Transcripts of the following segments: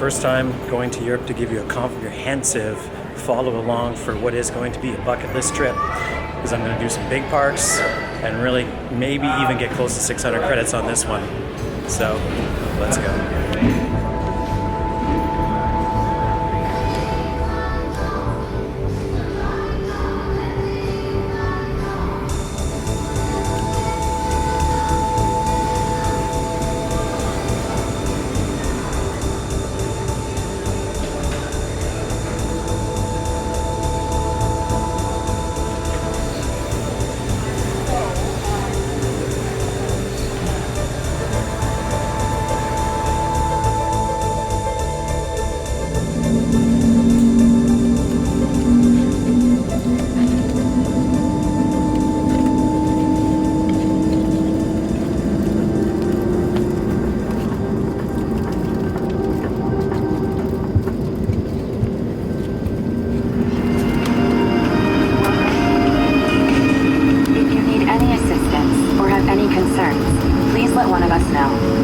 first time going to Europe to give you a comprehensive follow along for what is going to be a bucket list trip, because I'm going to do some big parks and really maybe even get close to 600 credits on this one. So let's go.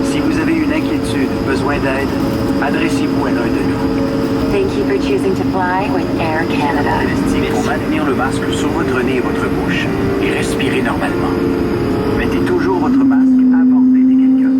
Si vous avez une inquiétude, besoin d'aide, adressez-vous à l'un de nous. Thank you for choosing to fly with Air Canada. Il faut maintenir le masque sur votre nez et votre bouche et respirer normalement. Mettez toujours votre masque avant d'aider quelqu'un.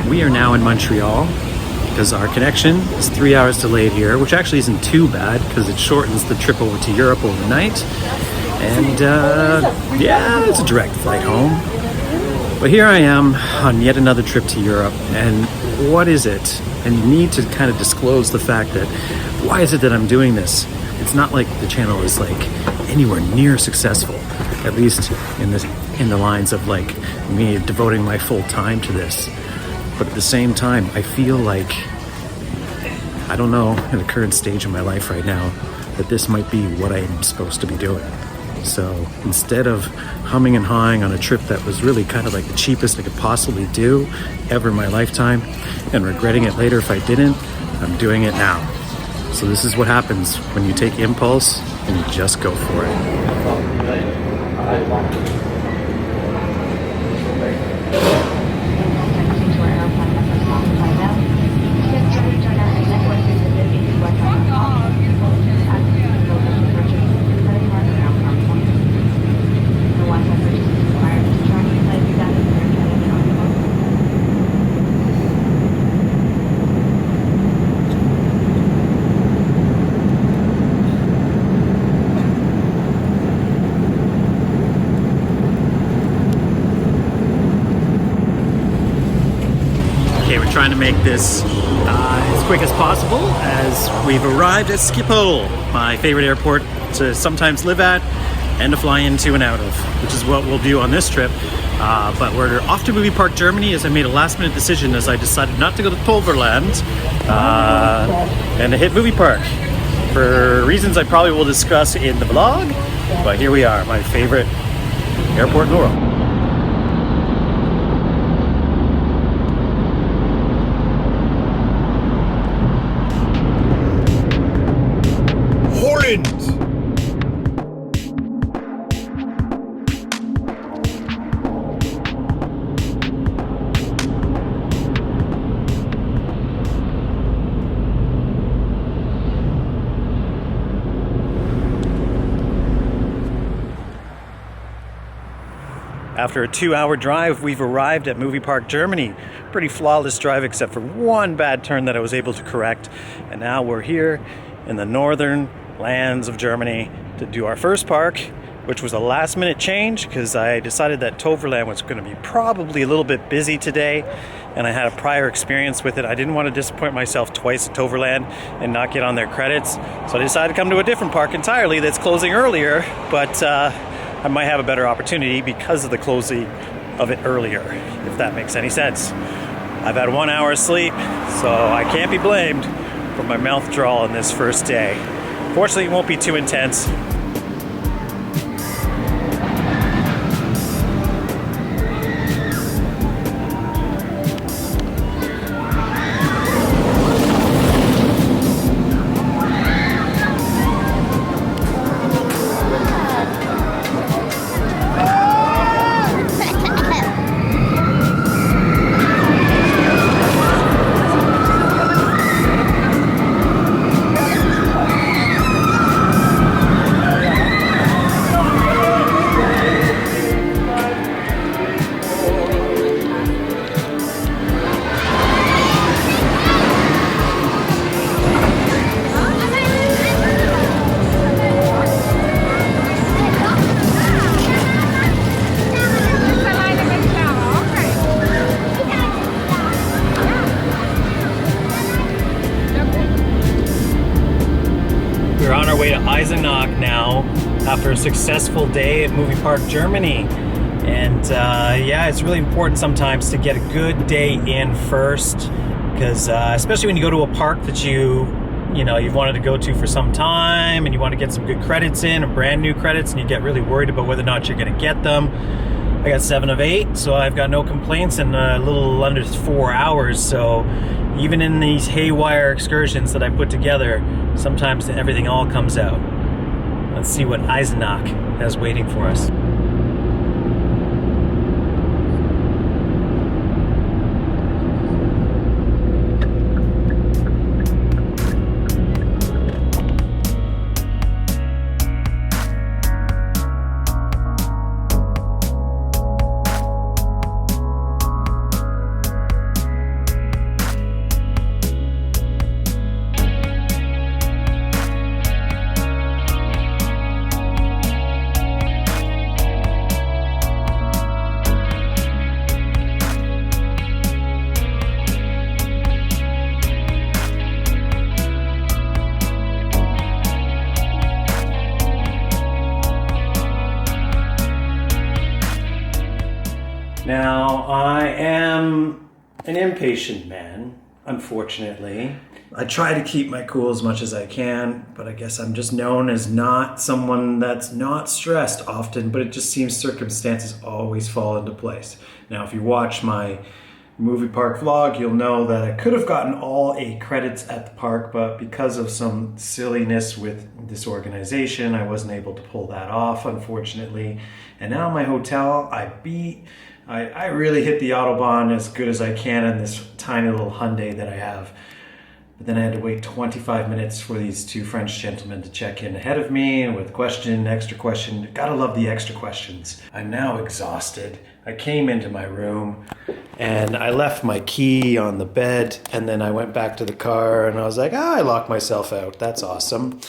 We are now in Montreal because our connection is 3 hours delayed here, which actually isn't too bad because it shortens the trip over to Europe overnight. And yeah, it's a direct flight home. But here I am on yet another trip to Europe, and what is it? And you need to kind of disclose the fact that why is it that I'm doing this? It's not like the channel is like anywhere near successful, at least in the lines of like me devoting my full time to this. But at the same time, I feel like, I don't know, in the current stage of my life right now, that this might be what I'm supposed to be doing. So instead of humming and hawing on a trip that was really kind of like the cheapest I could possibly do ever in my lifetime and regretting it later if I didn't, I'm doing it now. So this is what happens when you take impulse and you just go for it. Trying to make this as quick as possible as we've arrived at Schiphol, my favorite airport to sometimes live at and to fly into and out of, which is what we'll do on this trip. But we're off to Movie Park, Germany, as I made a last-minute decision as I decided not to go to Tolverland and to hit Movie Park for reasons I probably will discuss in the vlog. But here we are, my favorite airport in the world. After a 2-hour drive, we've arrived at Movie Park, Germany. Pretty flawless drive except for one bad turn that I was able to correct. And now we're here in the northern lands of Germany to do our first park, which was a last minute change because I decided that Toverland was going to be probably a little bit busy today, and I had a prior experience with it. I didn't want to disappoint myself twice at Toverland and not get on their credits, so I decided to come to a different park entirely that's closing earlier, but I might have a better opportunity because of the closing of it earlier, if that makes any sense. I've had 1 hour of sleep, so I can't be blamed for my mouth drawl on this first day. Fortunately, it won't be too intense. We're on our way to Eisenach now after a successful day at Movie Park, Germany. And yeah, it's really important sometimes to get a good day in first, because especially when you go to a park that you've wanted to go to for some time and you want to get some good credits in, or brand new credits, and you get really worried about whether or not you're going to get them. I got 7 of 8, so I've got no complaints in a little under 4 hours. So even in these haywire excursions that I put together, sometimes everything all comes out. Let's see what Eisenach has waiting for us. Now, I am an impatient man, unfortunately. I try to keep my cool as much as I can, but I guess I'm just known as not someone that's not stressed often, but it just seems circumstances always fall into place. Now, if you watch my movie park vlog, you'll know that I could have gotten all 8 credits at the park, but because of some silliness with disorganization, I wasn't able to pull that off, unfortunately. And now my hotel, I really hit the Autobahn as good as I can in this tiny little Hyundai that I have. But then I had to wait 25 minutes for these 2 French gentlemen to check in ahead of me with extra question. Gotta love the extra questions. I'm now exhausted. I came into my room and I left my key on the bed, and then I went back to the car and I was like, I locked myself out. That's awesome.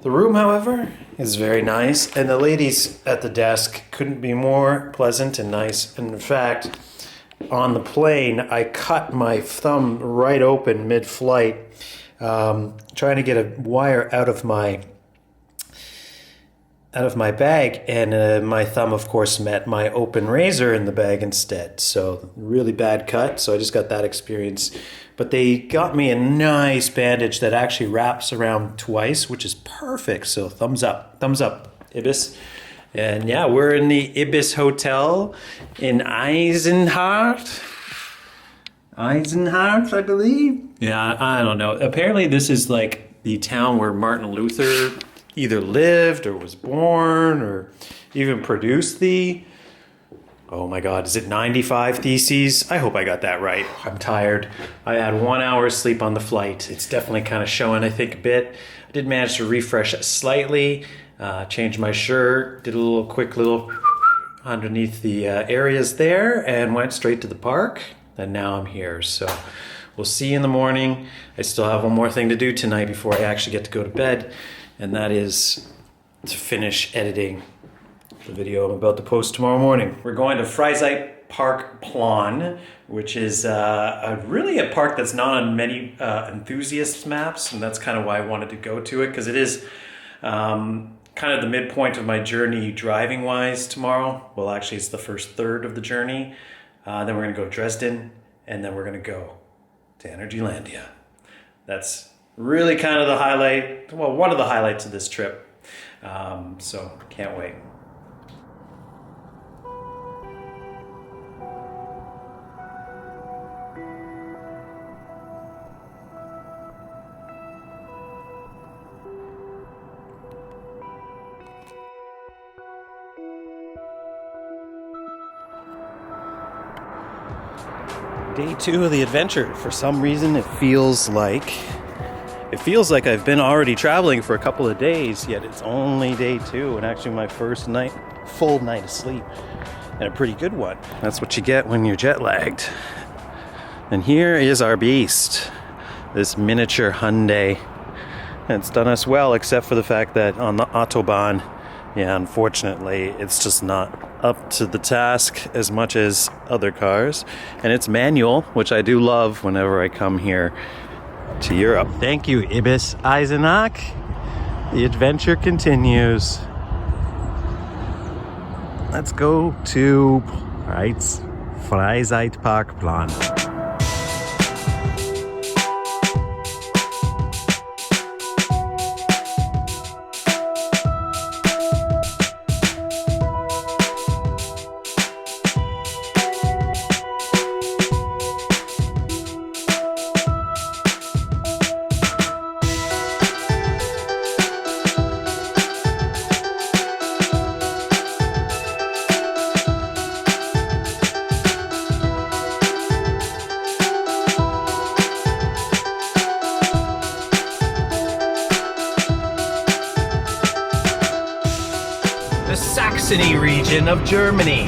The room, however, is very nice, and the ladies at the desk couldn't be more pleasant and nice. And in fact, on the plane, I cut my thumb right open mid-flight, trying to get a wire out of my out of my bag, and my thumb, of course, met my open razor in the bag instead. So really bad cut. So I just got that experience. But they got me a nice bandage that actually wraps around twice, which is perfect. So thumbs up, Ibis. And yeah, we're in the Ibis Hotel in Eisenhart, I believe. Yeah, I don't know. Apparently this is like the town where Martin Luther either lived or was born or even produced the, oh my God, is it 95 Theses? I hope I got that right. I'm tired. I had 1 hour's sleep on the flight. It's definitely kind of showing, I think, a bit. I did manage to refresh slightly, changed my shirt, did a quick little underneath the areas there, and went straight to the park. And now I'm here. So we'll see you in the morning. I still have one more thing to do tonight before I actually get to go to bed, and that is to finish editing the video I'm about to post tomorrow morning. We're going to Freizeit Park Plan, which is really a park that's not on many enthusiast maps, and that's kind of why I wanted to go to it, because it is kind of the midpoint of my journey driving-wise tomorrow. Well, actually, it's the first third of the journey. Then we're going to go to Dresden, and then we're going to go to Energylandia. That's really kind of the highlight, well, one of the highlights of this trip. So can't wait. Day 2 of the adventure. For some reason, it feels like I've been already traveling for a couple of days, yet it's only day 2, and actually my first full night of sleep, and a pretty good one. That's what you get when you're jet lagged. And here is our beast, this miniature Hyundai. And it's done us well, except for the fact that on the Autobahn, yeah, unfortunately, it's just not up to the task as much as other cars. And it's manual, which I do love whenever I come here to Europe. Thank you, Ibis Eisenach. The adventure continues. Let's go to Freizeit Park Plan. Saxony region of Germany.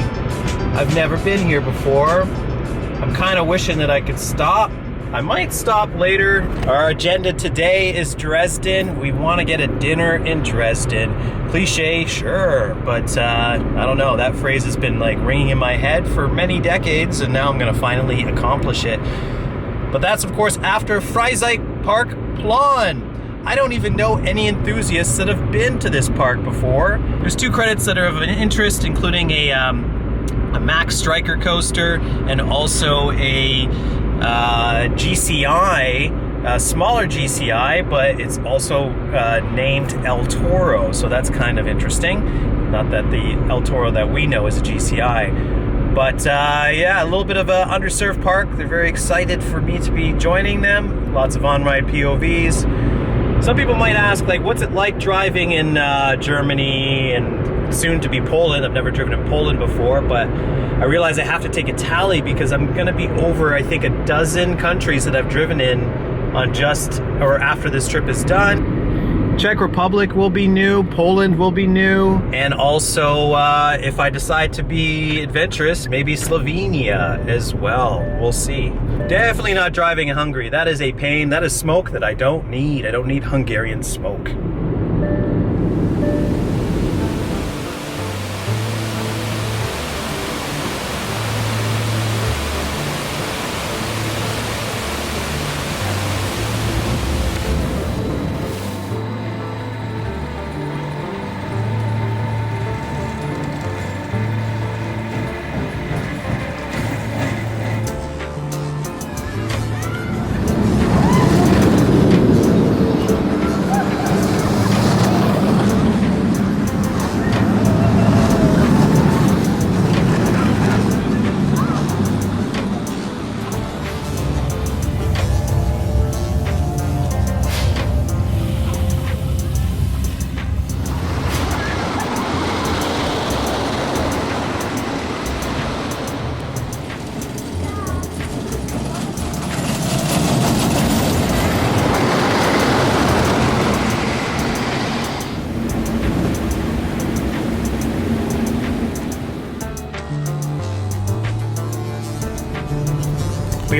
I've never been here before. I'm kind of wishing that I could stop. I might stop later. Our agenda today is Dresden. We want to get a dinner in Dresden. Cliche, sure, but I don't know. That phrase has been like ringing in my head for many decades, and now I'm going to finally accomplish it. But that's, of course, after Freizeit Park Plan. I don't even know any enthusiasts that have been to this park before. There's 2 credits that are of an interest, including a Mack Striker coaster and also a GCI, a smaller GCI, but it's also named El Toro, so that's kind of interesting. Not that the El Toro that we know is a GCI. But yeah, a little bit of an underserved park. They're very excited for me to be joining them. Lots of on-ride POVs. Some people might ask, like, what's it like driving in Germany and soon to be Poland? I've never driven in Poland before, but I realize I have to take a tally because I'm going to be over, I think, a dozen countries that I've driven in on just or after this trip is done. Czech Republic will be new, Poland will be new, and also if I decide to be adventurous, maybe Slovenia as well. We'll see. Definitely not driving in Hungary. That is a pain. That is smoke that I don't need. I don't need Hungarian smoke.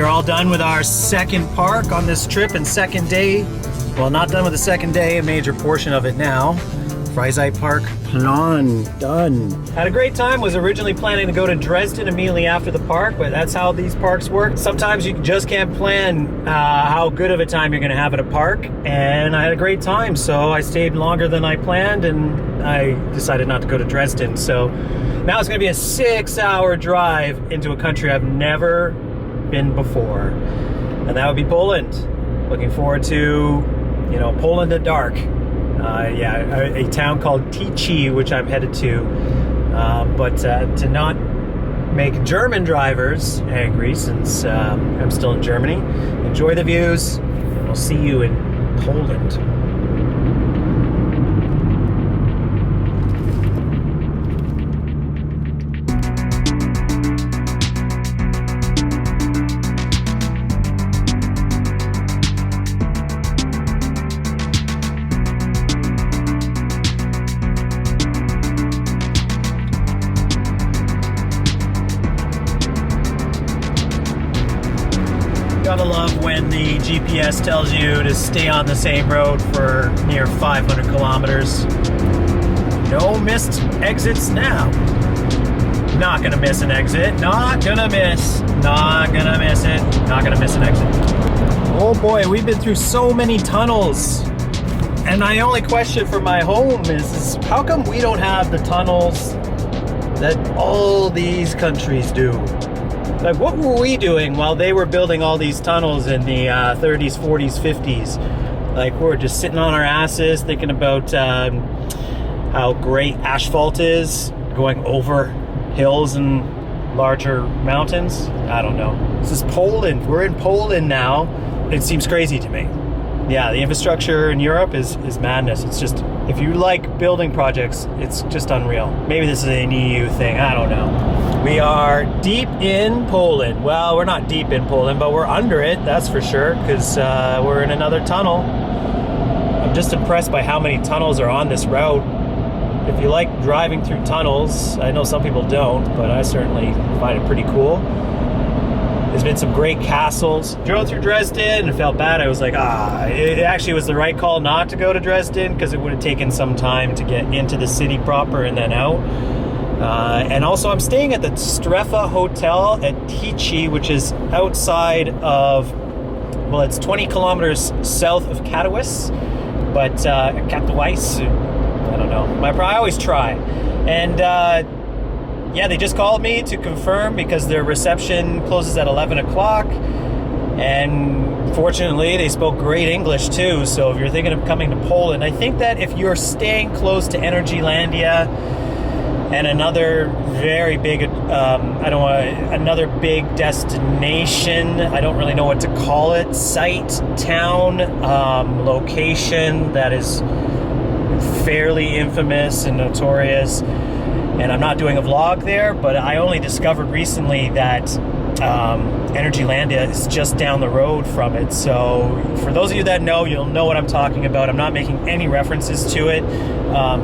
we are all done with our second park on this trip and second day. Well, not done with the second day, a major portion of it now. Freizeitpark Plan, done. Had a great time, was originally planning to go to Dresden immediately after the park, but that's how these parks work. Sometimes you just can't plan how good of a time you're gonna have at a park, and I had a great time, so I stayed longer than I planned, and I decided not to go to Dresden. So now it's gonna be a 6-hour drive into a country I've never been before, and that would be Poland. Looking forward to, Poland at dark. A town called Tychy, which I'm headed to, but to not make German drivers angry, since I'm still in Germany. Enjoy the views, and we'll see you in Poland. Gotta love when the GPS tells you to stay on the same road for near 500 kilometers. No missed exits now. Not gonna miss an exit. Not gonna miss it. Not gonna miss an exit. Oh boy, we've been through so many tunnels. And my only question for my home is how come we don't have the tunnels that all these countries do? Like, what were we doing while they were building all these tunnels in the 30s, 40s, 50s? Like, we're just sitting on our asses thinking about how great asphalt is, going over hills and larger mountains. I don't know. This is Poland. We're in Poland now. It seems crazy to me. Yeah, the infrastructure in Europe is madness. It's just, if you like building projects, it's just unreal. Maybe this is an EU thing. I don't know. We are deep in Poland. Well, we're not deep in Poland, but we're under it, that's for sure, because we're in another tunnel. I'm just impressed by how many tunnels are on this route. If you like driving through tunnels, I know some people don't, but I certainly find it pretty cool. There's been some great castles. Drove through Dresden and felt bad. I was like, it actually was the right call not to go to Dresden, because it would have taken some time to get into the city proper and then out. And also I'm staying at the Strefa Hotel at Tychy, which is outside of, well, it's 20 kilometers south of Katowice, but Katowice, I don't know. I always try. And yeah, they just called me to confirm because their reception closes at 11 o'clock. And fortunately, they spoke great English too. So if you're thinking of coming to Poland, I think that if you're staying close to Energylandia, and another very big, another big destination, I don't really know what to call it, site, town, location that is fairly infamous and notorious. And I'm not doing a vlog there, but I only discovered recently that Energylandia is just down the road from it. So for those of you that know, you'll know what I'm talking about. I'm not making any references to it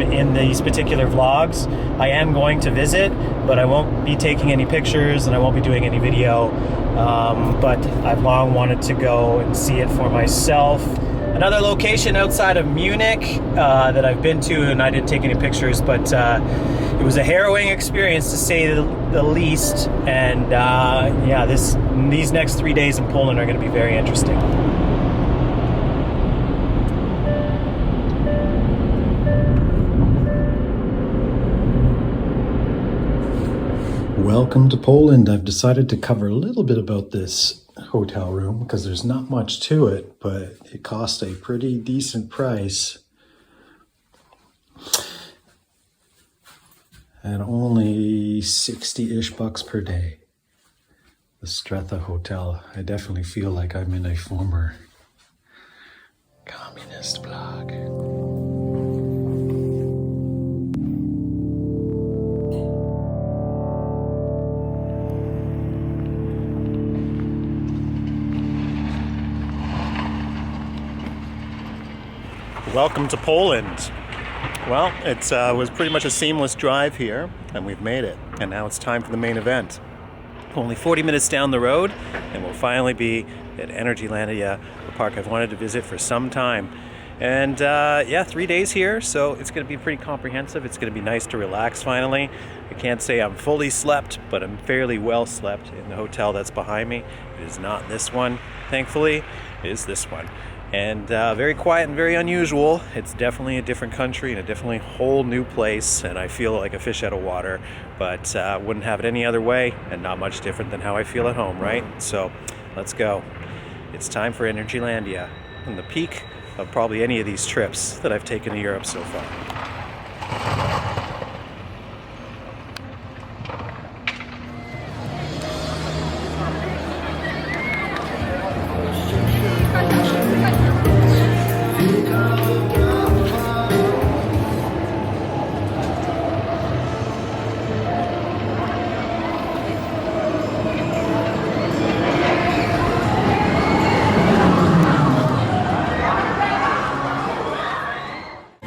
in these particular vlogs. I am going to visit, but I won't be taking any pictures and I won't be doing any video. But I've long wanted to go and see it for myself. Another location outside of Munich that I've been to, and I didn't take any pictures, but it was a harrowing experience to say the least. And yeah, these next 3 days in Poland are going to be very interesting. Welcome to Poland. I've decided to cover a little bit about this hotel room because there's not much to it, but it cost a pretty decent price. And only 60-ish bucks per day. The Strefa Hotel. I definitely feel like I'm in a former communist blog. Welcome to Poland. Well, it was pretty much a seamless drive here, and we've made it. And now it's time for the main event. only 40 minutes down the road, and we'll finally be at Energylandia, the park I've wanted to visit for some time. And yeah, 3 days here, so it's going to be pretty comprehensive. It's going to be nice to relax finally. I can't say I'm fully slept, but I'm fairly well slept in the hotel that's behind me. It is not this one, thankfully. It is this one. And very quiet and very unusual. It's definitely a different country and a definitely whole new place, and I feel like a fish out of water, but wouldn't have it any other way, and not much different than how I feel at home, right? So let's go. It's time for Energylandia, and the peak of probably any of these trips that I've taken to Europe so far.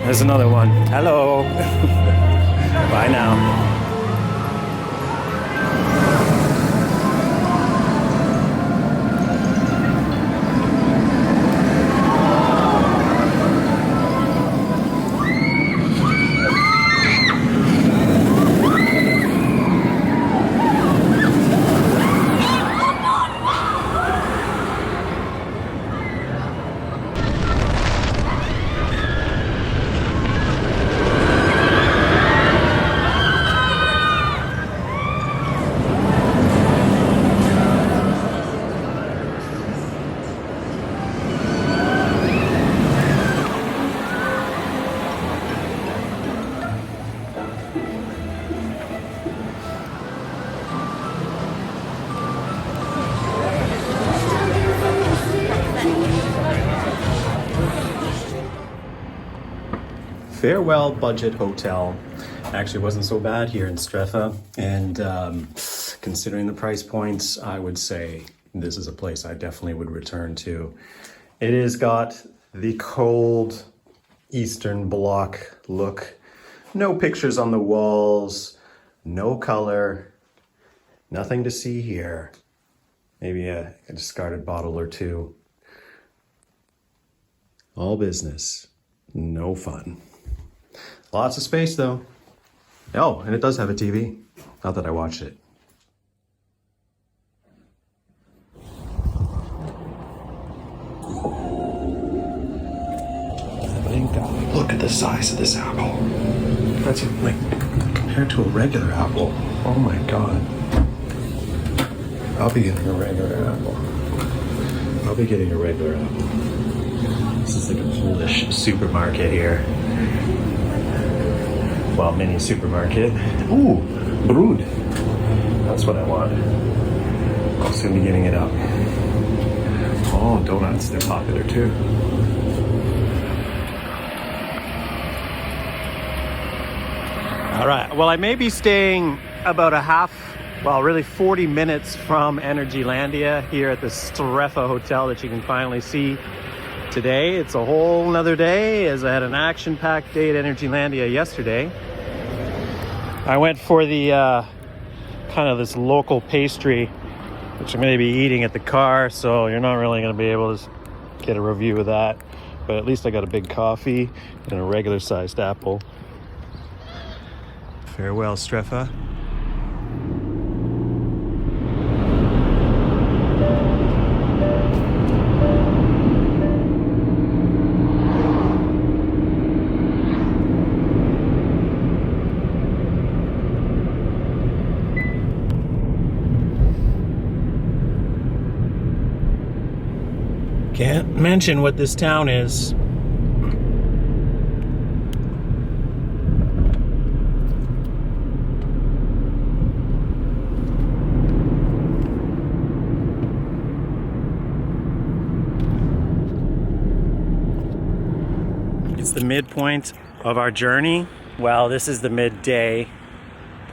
There's another one. Hello. Bye now. Farewell budget hotel. Actually wasn't so bad here in Strefa, and considering the price points, I would say this is a place I definitely would return to. It has got the cold Eastern Bloc look. No pictures on the walls, no color, nothing to see here. Maybe a discarded bottle or two. All business, no fun. Lots of space though. Oh, and it does have a TV. Not that I watched it. Look at the size of this apple. That's like compared to a regular apple. Oh my god. I'll be getting a regular apple. This is like a Polish supermarket here. Well, mini supermarket. Ooh, brood. That's what I want. I'll soon be giving it up. Oh, donuts, they're popular too. All right, well, I may be staying about really 40 minutes from Energylandia here at the Strefa Hotel that you can finally see today. It's a whole nother day, as I had an action-packed day at Energylandia yesterday. I went for the kind of this local pastry, which I'm going to be eating at the car, so you're not really going to be able to get a review of that. But at least I got a big coffee and a regular-sized apple. Farewell, Strefa. Can't mention what this town is. It's the midpoint of our journey. Well, this is the midday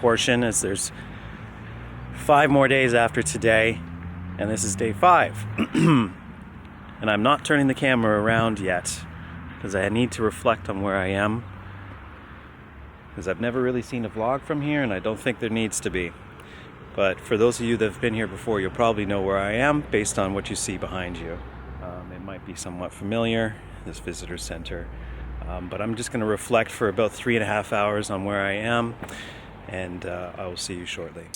portion, as there's 5 more days after today, and this is day 5. And I'm not turning the camera around yet because I need to reflect on where I am, because I've never really seen a vlog from here, and I don't think there needs to be. But for those of you that have been here before, you'll probably know where I am based on what you see behind you. It might be somewhat familiar, this visitor center. But I'm just going to reflect for about 3.5 hours on where I am, and I will see you shortly.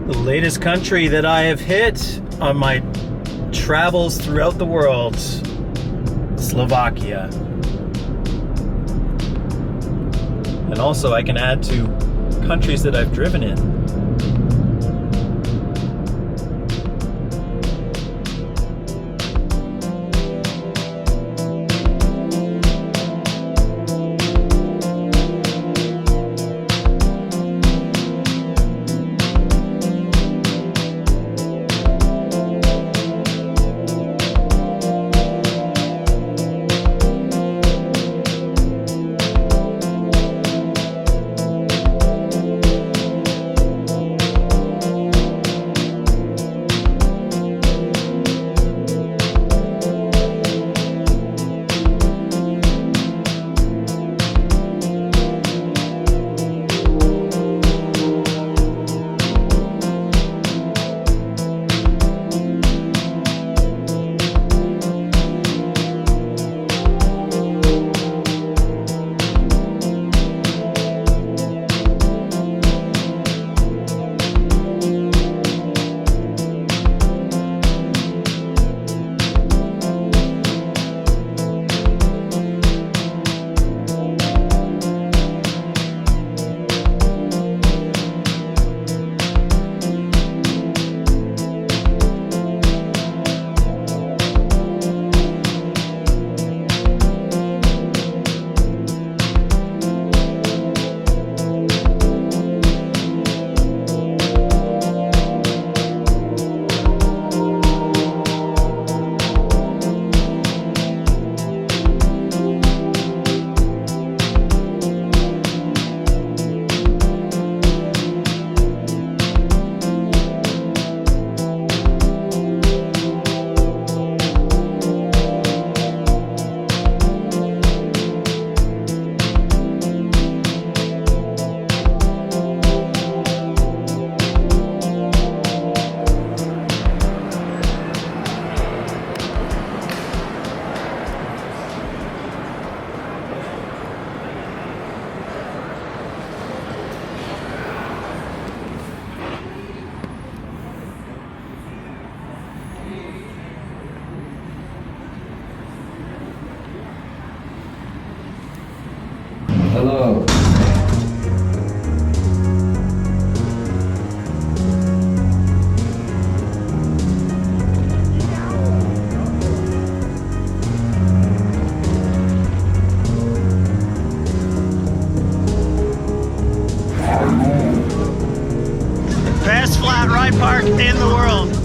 The latest country that I have hit on my travels throughout the world, Slovakia. And also I can add to countries that I've driven in. Hello. Best flat ride park in the world.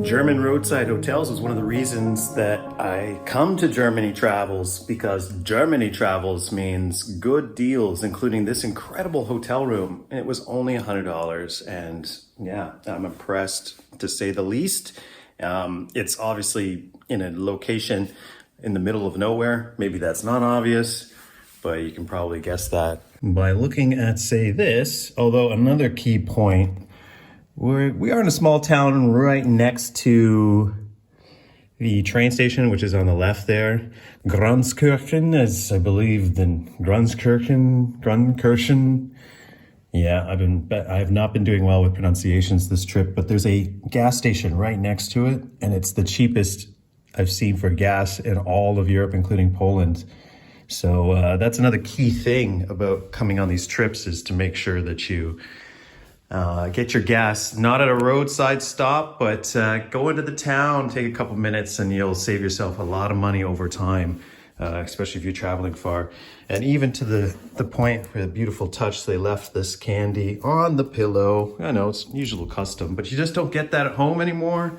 German roadside hotels is one of the reasons that I come to Germany Travels, because Germany Travels means good deals, including this incredible hotel room. It was only $100, and yeah, I'm impressed to say the least. It's obviously in a location in the middle of nowhere. Maybe that's not obvious, but you can probably guess that by looking at, say, this. Although another key point, we are in a small town right next to the train station, which is on the left there. Grunskirchen, as I believe the Grunskirchen. Yeah, I have not been doing well with pronunciations this trip, but there's a gas station right next to it, and it's the cheapest I've seen for gas in all of Europe, including Poland. So that's another key thing about coming on these trips, is to make sure that you Get your gas, not at a roadside stop, but go into the town, take a couple minutes, and you'll save yourself a lot of money over time, especially if you're traveling far. And even to the point where the beautiful touch, they left this candy on the pillow. I know it's usual custom, but you just don't get that at home anymore.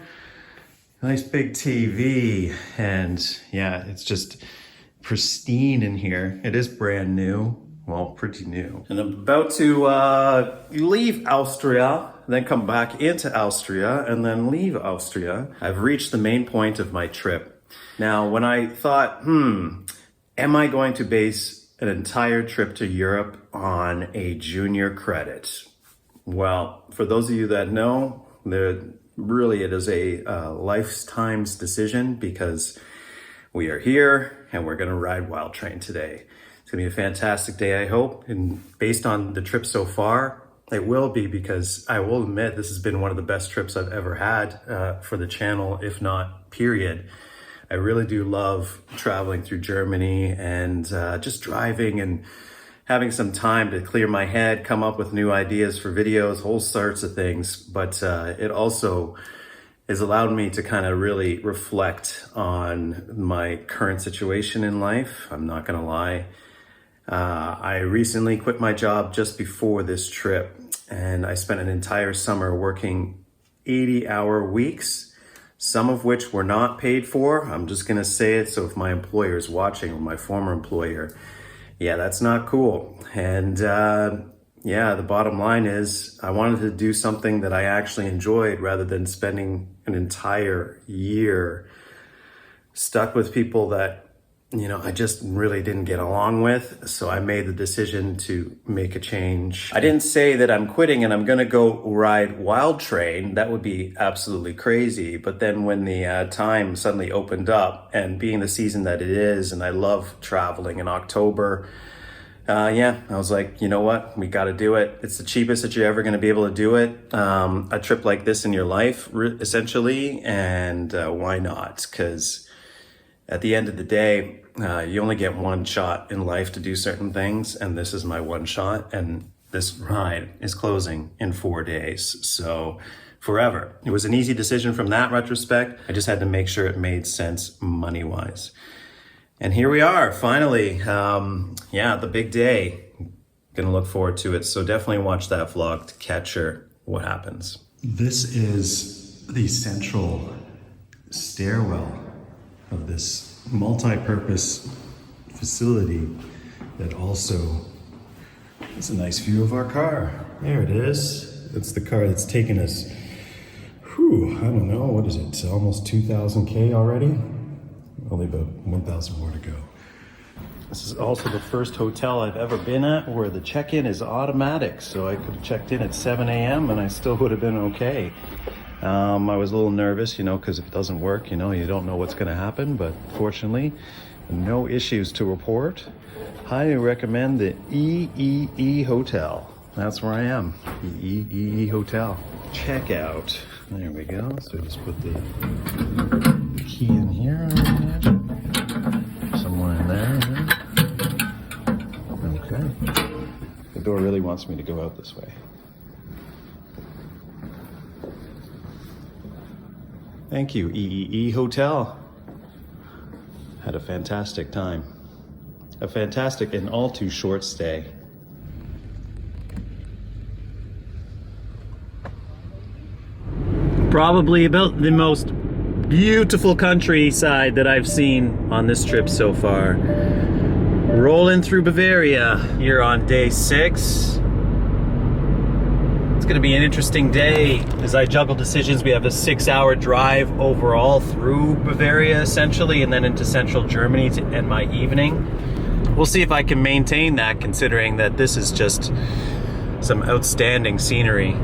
Nice big TV, and yeah, it's just pristine in here. It is brand new. Well, pretty new. And I'm about to leave Austria, then come back into Austria, and then leave Austria. I've reached the main point of my trip. Now, when I thought, am I going to base an entire trip to Europe on a junior credit? Well, for those of you that know, it is a lifetime's decision, because we are here and we're gonna ride Wild Train today. It's gonna be a fantastic day, I hope. And based on the trip so far, it will be, because I will admit this has been one of the best trips I've ever had for the channel, if not period. I really do love traveling through Germany and just driving and having some time to clear my head, come up with new ideas for videos, whole sorts of things. But it also has allowed me to kind of really reflect on my current situation in life. I'm not gonna lie. I recently quit my job just before this trip, and I spent an entire summer working 80-hour weeks, some of which were not paid for. I'm just gonna say it, so if my employer is watching, or my former employer, yeah, that's not cool. And the bottom line is I wanted to do something that I actually enjoyed, rather than spending an entire year stuck with people that, I just really didn't get along with. So I made the decision to make a change. I didn't say that I'm quitting and I'm gonna go ride Wild Train. That would be absolutely crazy. But then when the time suddenly opened up, and being the season that it is, and I love traveling in October, I was like, you know what? We got to do it. It's the cheapest that you're ever going to be able to do it. A trip like this in your life, essentially. And why not? Because at the end of the day, you only get one shot in life to do certain things. And this is my one shot. And this ride is closing in 4 days. So forever. It was an easy decision from that retrospect. I just had to make sure it made sense money-wise. And here we are, finally. The big day. Gonna look forward to it. So definitely watch that vlog to capture what happens. This is the central stairwell of this multi-purpose facility that also has a nice view of our car. There it is. It's the car that's taken us, I don't know, what is it? Almost 2,000 K already? Only about 1,000 more to go. This is also the first hotel I've ever been at where the check-in is automatic. So I could have checked in at 7 a.m. and I still would have been okay. I was a little nervous, because if it doesn't work, you don't know what's gonna happen. But fortunately, no issues to report. Highly recommend the EEE Hotel. That's where I am, the EEE Hotel. Check out. There we go. So just put the key in here, somewhere in there. Okay. The door really wants me to go out this way. Thank you, EEE Hotel. Had a fantastic time. A fantastic and all too short stay. Probably about the most beautiful countryside that I've seen on this trip so far. Rolling through Bavaria here on day 6. It's gonna be an interesting day as I juggle decisions. We have a 6-hour drive overall through Bavaria essentially, and then into central Germany to end my evening. We'll see if I can maintain that, considering that this is just some outstanding scenery.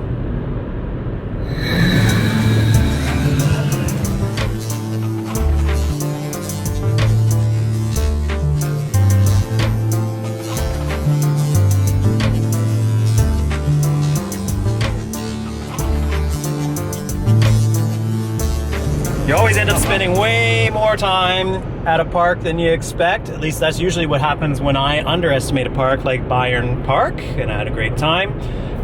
You always end up spending way more time at a park than you expect. At least that's usually what happens when I underestimate a park like Bayern Park, and I had a great time.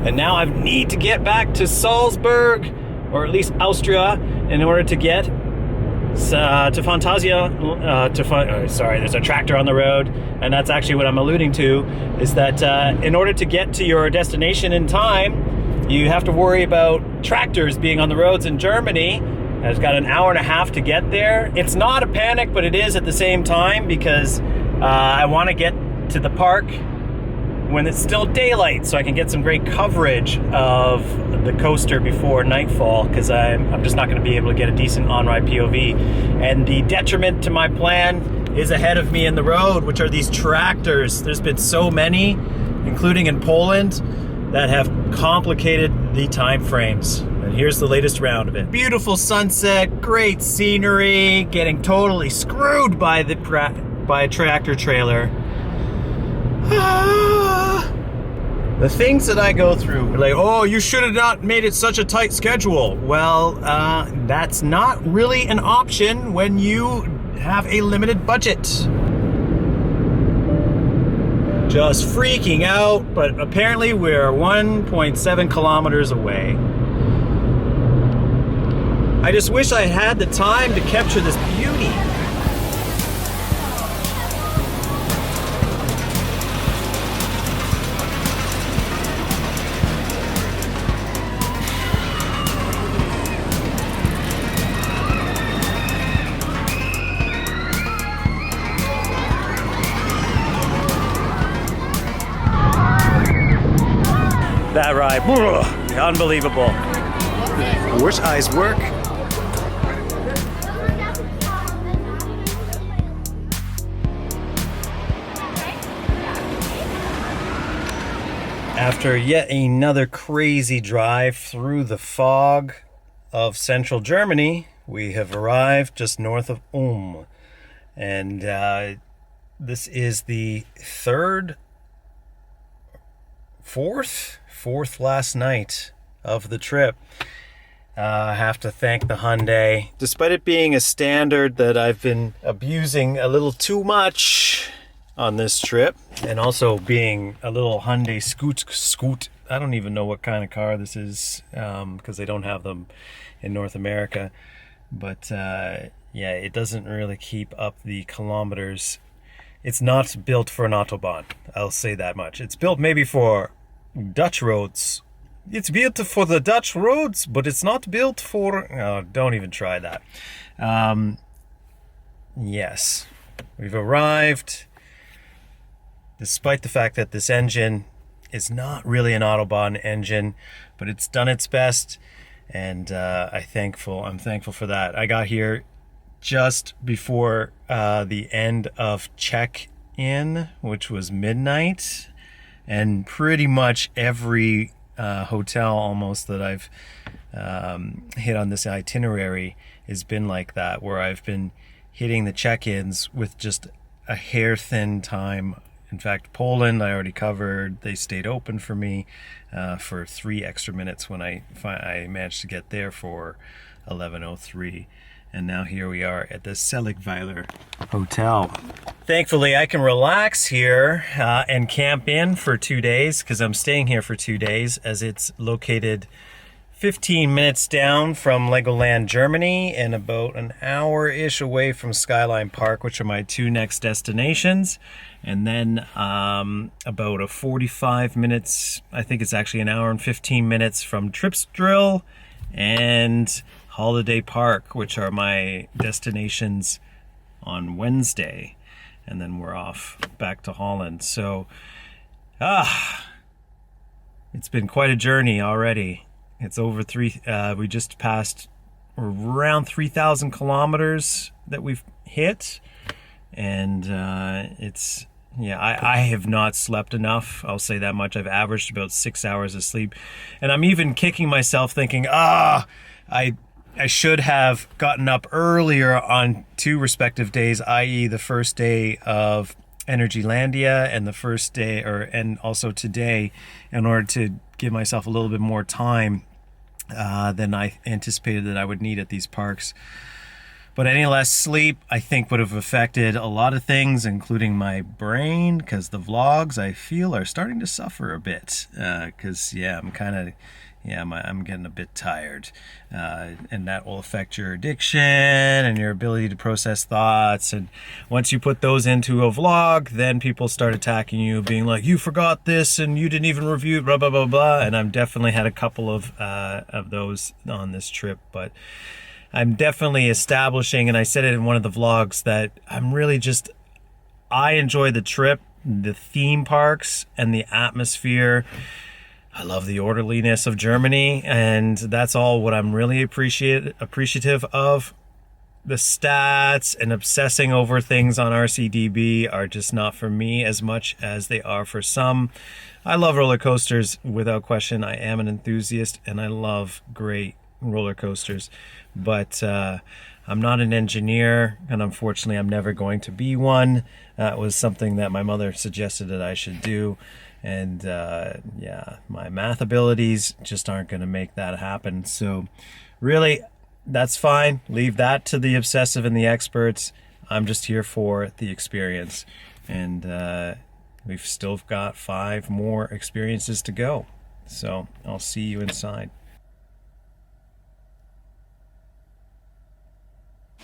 And now I need to get back to Salzburg, or at least Austria, in order to get to Fantasia. Sorry, there's a tractor on the road, and that's actually what I'm alluding to, is that in order to get to your destination in time, you have to worry about tractors being on the roads in Germany. I've got an hour and a half to get there. It's not a panic, but it is at the same time, because I want to get to the park when it's still daylight, so I can get some great coverage of the coaster before nightfall, because I'm just not going to be able to get a decent on-ride POV. And the detriment to my plan is ahead of me in the road, which are these tractors. There's been so many, including in Poland, that have complicated the time frames. And here's the latest round of it. Beautiful sunset, great scenery, getting totally screwed by a tractor trailer. The things that I go through, like, oh, you should have not made it such a tight schedule. Well, that's not really an option when you have a limited budget. Just freaking out, but apparently we're 1.7 kilometers away. I just wish I had the time to capture this beauty. That ride, unbelievable. Wish eyes work. After yet another crazy drive through the fog of central Germany, we have arrived just north of Ulm. And this is the fourth last night of the trip. I have to thank the Hyundai. Despite it being a standard that I've been abusing a little too much on this trip, and also being a little Hyundai Scoot. I don't even know what kind of car this is, because they don't have them in North America. But yeah, it doesn't really keep up the kilometers. It's not built for an Autobahn, I'll say that much. It's built maybe for Dutch roads. It's built for the Dutch roads, but it's not built for... Oh, don't even try that. Yes, we've arrived. Despite the fact that this engine is not really an Autobahn engine, but it's done its best, and I'm thankful for that. I got here just before the end of check-in, which was midnight, and pretty much every hotel almost that I've hit on this itinerary has been like that, where I've been hitting the check-ins with just a hair-thin time. In fact, Poland I already covered. They stayed open for me for 3 extra minutes when I managed to get there for 11:03. And now here we are at the Seligweiler Hotel. Thankfully, I can relax here and camp in for 2 days, because I'm staying here for 2 days, as it's located 15 minutes down from Legoland, Germany, and about an hour-ish away from Skyline Park, which are my 2 next destinations. And then about a 45 minutes, I think it's actually an hour and 15 minutes from Tripsdrill and Holiday Park, which are my destinations on Wednesday. And then we're off back to Holland. So, it's been quite a journey already. It's over we just passed around 3,000 kilometers that we've hit. And it's, yeah, I have not slept enough. I'll say that much. I've averaged about 6 hours of sleep. And I'm even kicking myself thinking, I should have gotten up earlier on 2 respective days, i.e. the first day of Energylandia and the first day, and also today, in order to give myself a little bit more time than I anticipated that I would need at these parks. But any less sleep, I think, would have affected a lot of things, including my brain, because the vlogs, I feel, are starting to suffer a bit. Because, I'm getting a bit tired. And that will affect your addiction and your ability to process thoughts. And once you put those into a vlog, then people start attacking you, being like, you forgot this and you didn't even review, blah, blah, blah, blah. And I've definitely had a couple of those on this trip. But I'm definitely establishing, and I said it in one of the vlogs, that I enjoy the trip, the theme parks, and the atmosphere. I love the orderliness of Germany, and that's all what I'm really appreciative of. The stats and obsessing over things on RCDB are just not for me as much as they are for some. I love roller coasters without question. I am an enthusiast, and I love great roller coasters, but I'm not an engineer, and unfortunately I'm never going to be one. That was something that my mother suggested that I should do, and my math abilities just aren't going to make that happen. So really, that's fine. Leave that to the obsessive and the experts. I'm just here for the experience, and we've still got 5 more experiences to go, so I'll see you inside.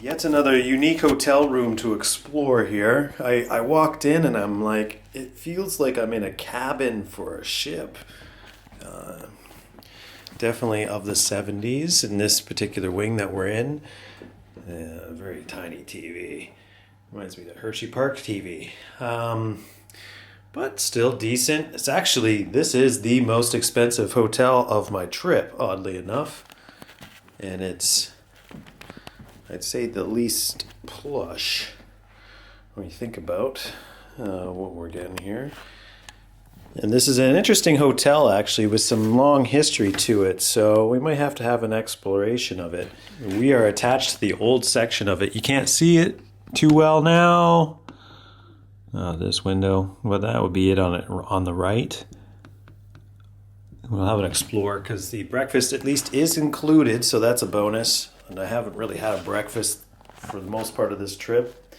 Yet another unique hotel room to explore here. I walked in and I'm like, it feels like I'm in a cabin for a ship. Definitely of the 70s in this particular wing that we're in. A very tiny TV. Reminds me of the Hershey Park TV. But still decent. This is the most expensive hotel of my trip, oddly enough. And it's, I'd say, the least plush when you think about what we're getting here. And this is an interesting hotel, actually, with some long history to it, so we might have to have an exploration of it. We are attached to the old section of it. You can't see it too well now. This window, well, that would be it on the right. We'll have an explore, because the breakfast at least is included, so that's a bonus. And I haven't really had a breakfast for the most part of this trip.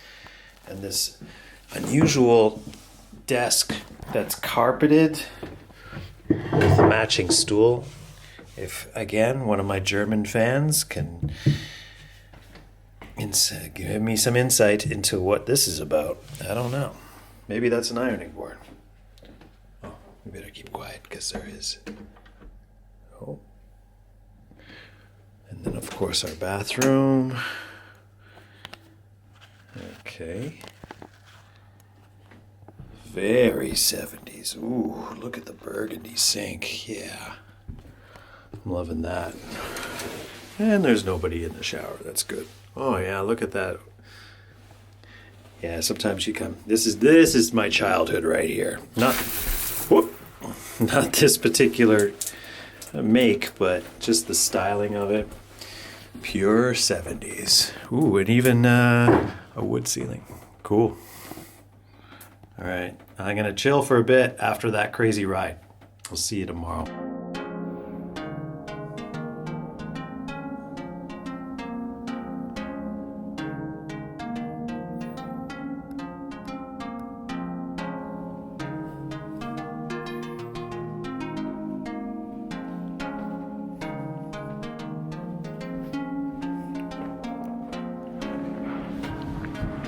And this unusual desk that's carpeted with a matching stool. If, again, one of my German fans can give me some insight into what this is about, I don't know. Maybe that's an ironing board. Oh, we better keep quiet, because there is. Oh. And then, of course, our bathroom. Okay. Very 70s. Ooh, look at the burgundy sink. Yeah. I'm loving that. And there's nobody in the shower. That's good. Oh, yeah, look at that. Yeah, sometimes you come. This is my childhood right here. Not this particular make, but just the styling of it. Pure 70s. Ooh, and even a wood ceiling. Cool. All right, I'm gonna chill for a bit after that crazy ride. I'll see you tomorrow.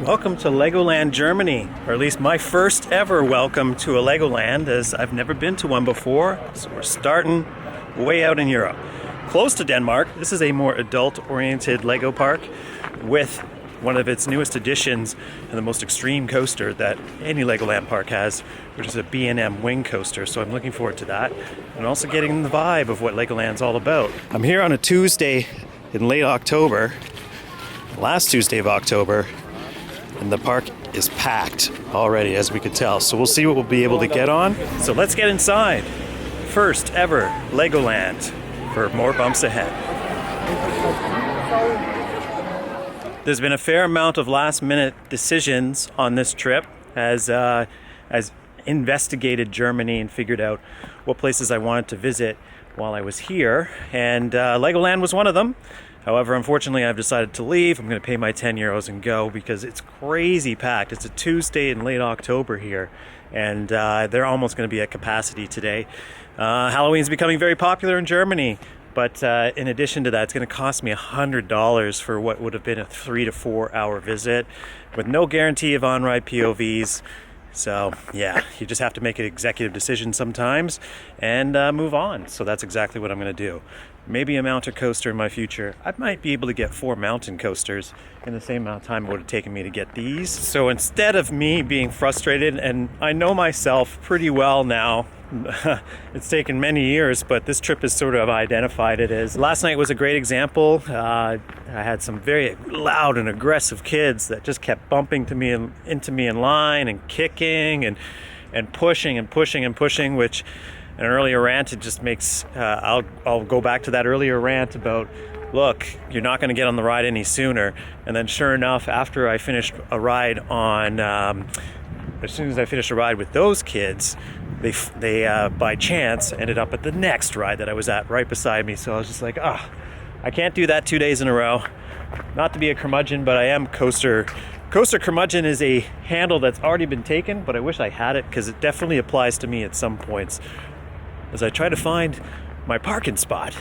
Welcome to Legoland, Germany, or at least my first ever welcome to a Legoland, as I've never been to one before. So we're starting way out in Europe. Close to Denmark, this is a more adult-oriented Lego park with one of its newest additions and the most extreme coaster that any Legoland park has, which is a B&M wing coaster. So I'm looking forward to that, and also getting the vibe of what Legoland's all about. I'm here on a Tuesday in late October, last Tuesday of October, and the park is packed already, as we could tell. So we'll see what we'll be able to get on. So let's get inside. First ever Legoland, for more bumps ahead. There's been a fair amount of last-minute decisions on this trip as investigated Germany and figured out what places I wanted to visit while I was here. And Legoland was one of them. However, unfortunately, I've decided to leave. I'm going to pay my 10 euros and go because it's crazy packed. It's a Tuesday in late October here, and they're almost going to be at capacity today. Halloween's becoming very popular in Germany, but in addition to that, it's going to cost me $100 for what would have been a 3 to 4 hour visit with no guarantee of on-ride POVs. So yeah, you just have to make an executive decision sometimes and move on. So that's exactly what I'm going to do. Maybe a mountain coaster in my future. I might be able to get 4 mountain coasters in the same amount of time it would have taken me to get these. So instead of me being frustrated, and I know myself pretty well now, it's taken many years, but this trip has sort of identified it as. Last night was a great example. I had some very loud and aggressive kids that just kept bumping into me in line and kicking and pushing and pushing and pushing, which an earlier rant, it just makes, I'll go back to that earlier rant about, look, you're not going to get on the ride any sooner. And then sure enough, after I finished a ride on, as soon as I finished a ride with those kids, they by chance ended up at the next ride that I was at right beside me. So I was just like, I can't do that 2 days in a row. Not to be a curmudgeon, but I am coaster curmudgeon is a handle that's already been taken, but I wish I had it because it definitely applies to me at some points as I try to find my parking spot.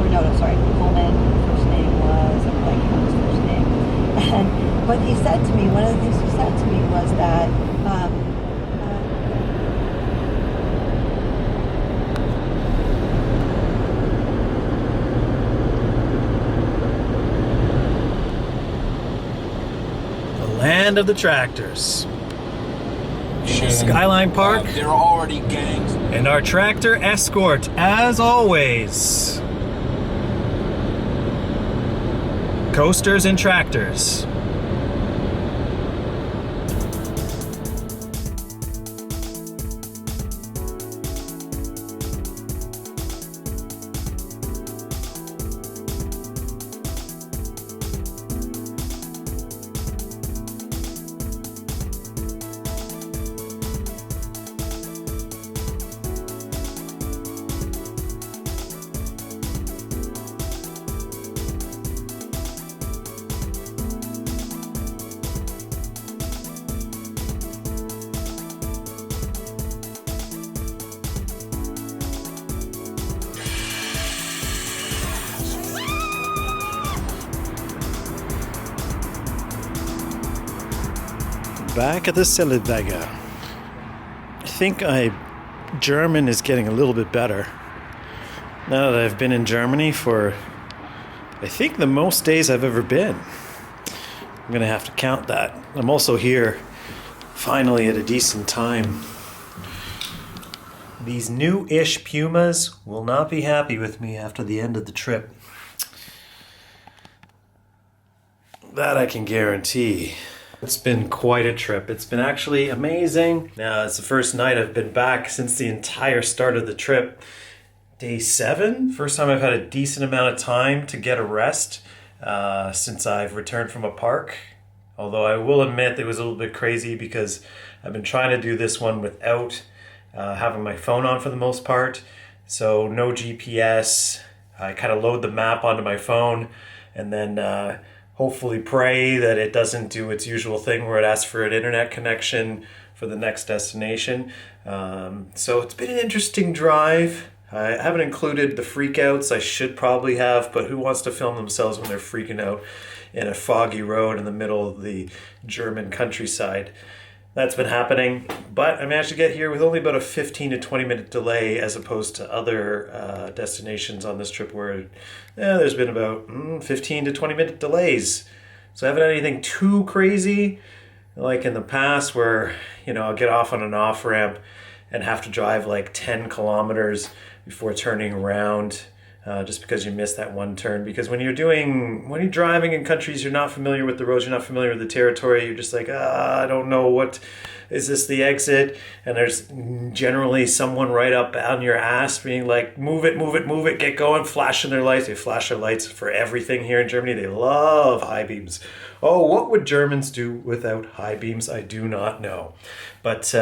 Coleman, first name was, I'm blanking on his first name. And what he said to me, one of the things he said to me was that, The land of the tractors. Skyline Park. There are already gangs. And our tractor escort, as always. Coasters and tractors. Back at the Selleberger. I think German is getting a little bit better. Now that I've been in Germany for, I think, the most days I've ever been. I'm gonna have to count that. I'm also here, finally, at a decent time. These new-ish Pumas will not be happy with me after the end of the trip. That I can guarantee. It's been quite a trip. It's been actually amazing. Now, it's the first night I've been back since the entire start of the trip. Day 7, first time I've had a decent amount of time to get a rest since I've returned from a park. Although I will admit it was a little bit crazy because I've been trying to do this one without having my phone on for the most part. So no GPS. I kind of load the map onto my phone and then hopefully pray that it doesn't do its usual thing where it asks for an internet connection for the next destination. So it's been an interesting drive. I haven't included the freakouts. I should probably have, but who wants to film themselves when they're freaking out in a foggy road in the middle of the German countryside? That's been happening, but I managed to get here with only about a 15 to 20 minute delay as opposed to other destinations on this trip where there's been about 15 to 20 minute delays. So I haven't had anything too crazy like in the past where, I'll get off on an off ramp and have to drive like 10 kilometers before turning around just because you missed that one turn. Because when you're driving in countries you're not familiar with the roads, you're not familiar with the territory, you're just like, I don't know, what is this, the exit? And there's generally someone right up on your ass being like, move it, get going, flashing their lights. They flash their lights for everything here in Germany. They love high beams. Oh, what would Germans do without high beams? I do not know. But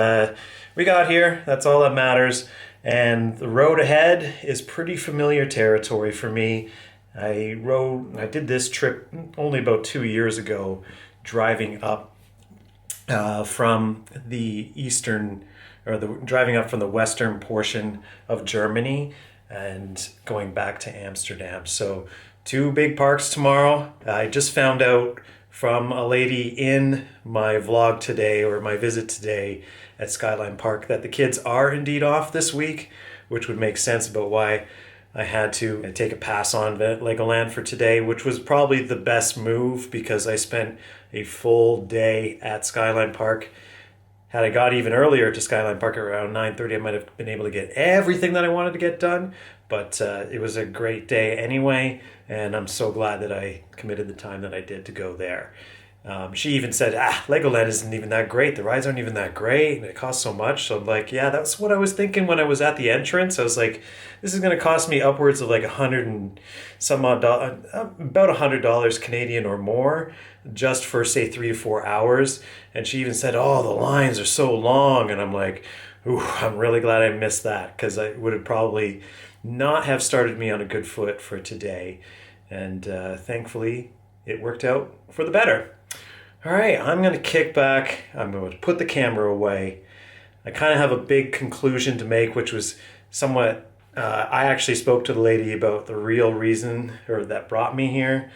we got here, that's all that matters. And the road ahead is pretty familiar territory for me. I did this trip only about 2 years ago, driving up from the driving up from the western portion of Germany and going back to Amsterdam. So 2 big parks tomorrow. I just found out from a lady in my vlog today, or my visit today at Skyline Park, that the kids are indeed off this week, which would make sense about why I had to take a pass on Legoland for today, which was probably the best move because I spent a full day at Skyline Park. Had I got even earlier to Skyline Park around 9:30, I might have been able to get everything that I wanted to get done. But it was a great day anyway, and I'm so glad that I committed the time that I did to go there. She even said, Legoland isn't even that great. The rides aren't even that great, and it costs so much. So I'm like, yeah, that's what I was thinking when I was at the entrance. I was like, this is going to cost me upwards of like $100 and some odd, about $100 Canadian or more, just for say 3 to 4 hours. And she even said, oh, the lines are so long. And I'm like, ooh, I'm really glad I missed that, because I would have probably not have started me on a good foot for today. And thankfully, it worked out for the better. All right, I'm going to kick back. I'm going to put the camera away. I kind of have a big conclusion to make, which was somewhat, I actually spoke to the lady about the real reason or that brought me here.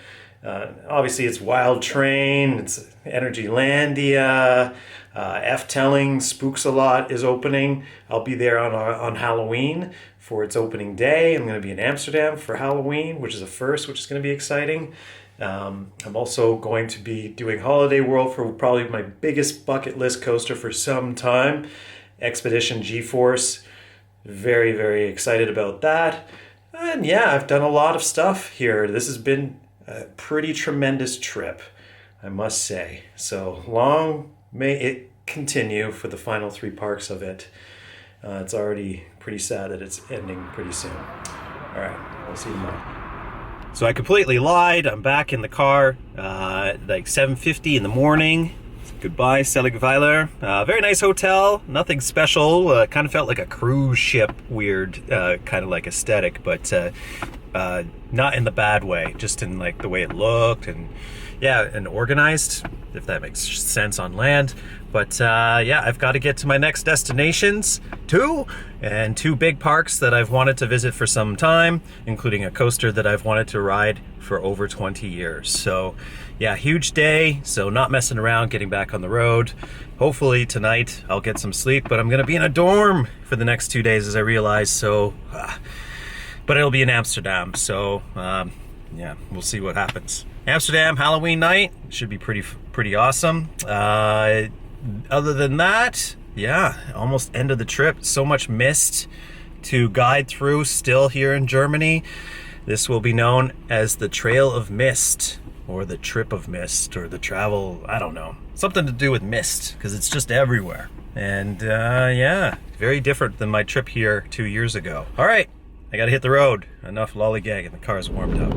Obviously, it's Wild Train, it's Energylandia, F-Telling, Spooks a Lot is opening. I'll be there on Halloween for its opening day. I'm going to be in Amsterdam for Halloween, which is a first, which is going to be exciting. I'm also going to be doing Holiday World for probably my biggest bucket list coaster for some time, Expedition G-Force. Very, very excited about that. And yeah, I've done a lot of stuff here. This has been a pretty tremendous trip, I must say. So long may it continue for the final 3 parks of it. It's already pretty sad that it's ending pretty soon. All right, I'll see you tomorrow. So I completely lied. I'm back in the car, like 7:50 in the morning. Goodbye, Seligweiler. Very nice hotel, nothing special. Kind of felt like a cruise ship, weird, kind of like aesthetic, but not in the bad way, just in like the way it looked and organized, if that makes sense on land. But yeah, I've got to get to my next destinations, 2 big parks that I've wanted to visit for some time, including a coaster that I've wanted to ride for over 20 years. So yeah, huge day, so not messing around, getting back on the road. Hopefully tonight I'll get some sleep, but I'm gonna be in a dorm for the next 2 days, as I realized, so but it'll be in Amsterdam, so yeah, we'll see what happens. Amsterdam Halloween night should be pretty awesome. Other than that, yeah, almost end of the trip. So much mist to guide through still here in Germany. This will be known as the Trail of Mist, or the Trip of Mist, or the travel, I don't know. Something to do with mist, because it's just everywhere. And yeah, very different than my trip here 2 years ago. All right, I gotta hit the road. Enough lollygagging, the car's warmed up.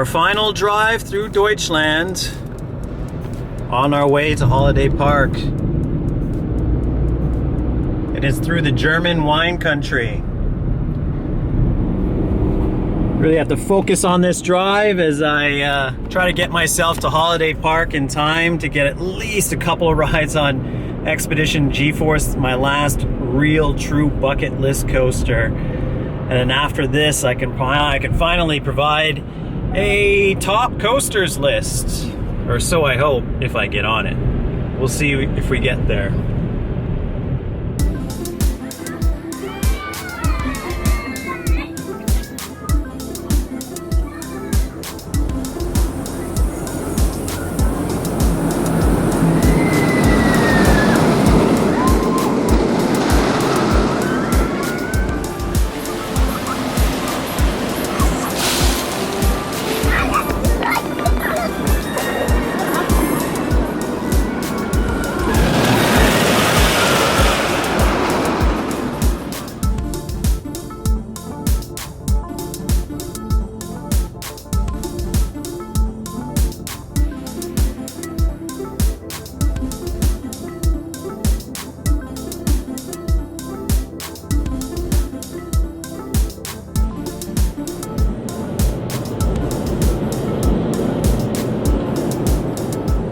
Our final drive through Deutschland on our way to Holiday Park. It is through the German wine country. Really have to focus on this drive as I try to get myself to Holiday Park in time to get at least a couple of rides on Expedition G-Force, my last real true bucket list coaster. And then after this, I can finally provide a top coasters list, or so I hope, if I get on it. We'll see if we get there.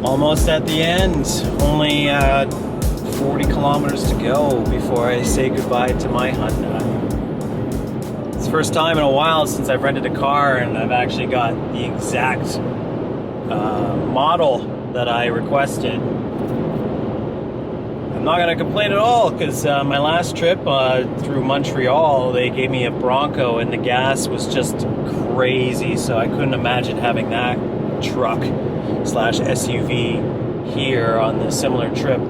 Almost at the end, only 40 kilometers to go before I say goodbye to my Hyundai. It's the first time in a while since I've rented a car and I've actually got the exact model that I requested. I'm not going to complain at all because my last trip through Montreal, they gave me a Bronco and the gas was just crazy, so I couldn't imagine having that truck slash SUV here on the similar trip.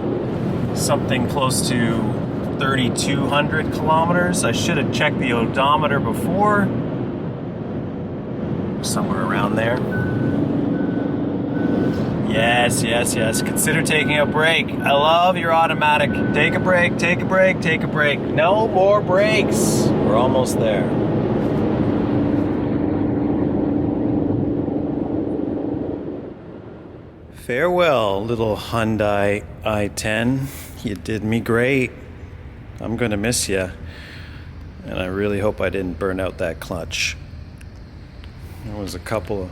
Something close to 3,200 kilometers. I should have checked the odometer before. Somewhere around there. Yes. Consider taking a break. I love your automatic. Take a break, take a break, take a break. No more breaks. We're almost there. Farewell, little Hyundai i10. You did me great. I'm gonna miss you. And I really hope I didn't burn out that clutch. There was a couple of...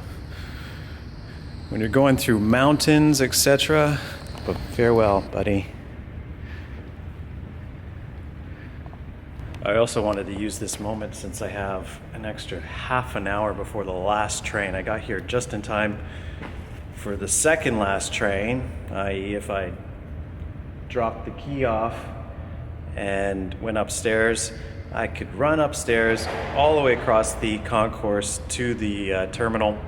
when you're going through mountains, etc. But farewell, buddy. I also wanted to use this moment since I have an extra half an hour before the last train. I got here just in time for the second last train, i.e. if I dropped the key off and went upstairs, I could run upstairs all the way across the concourse to the terminal,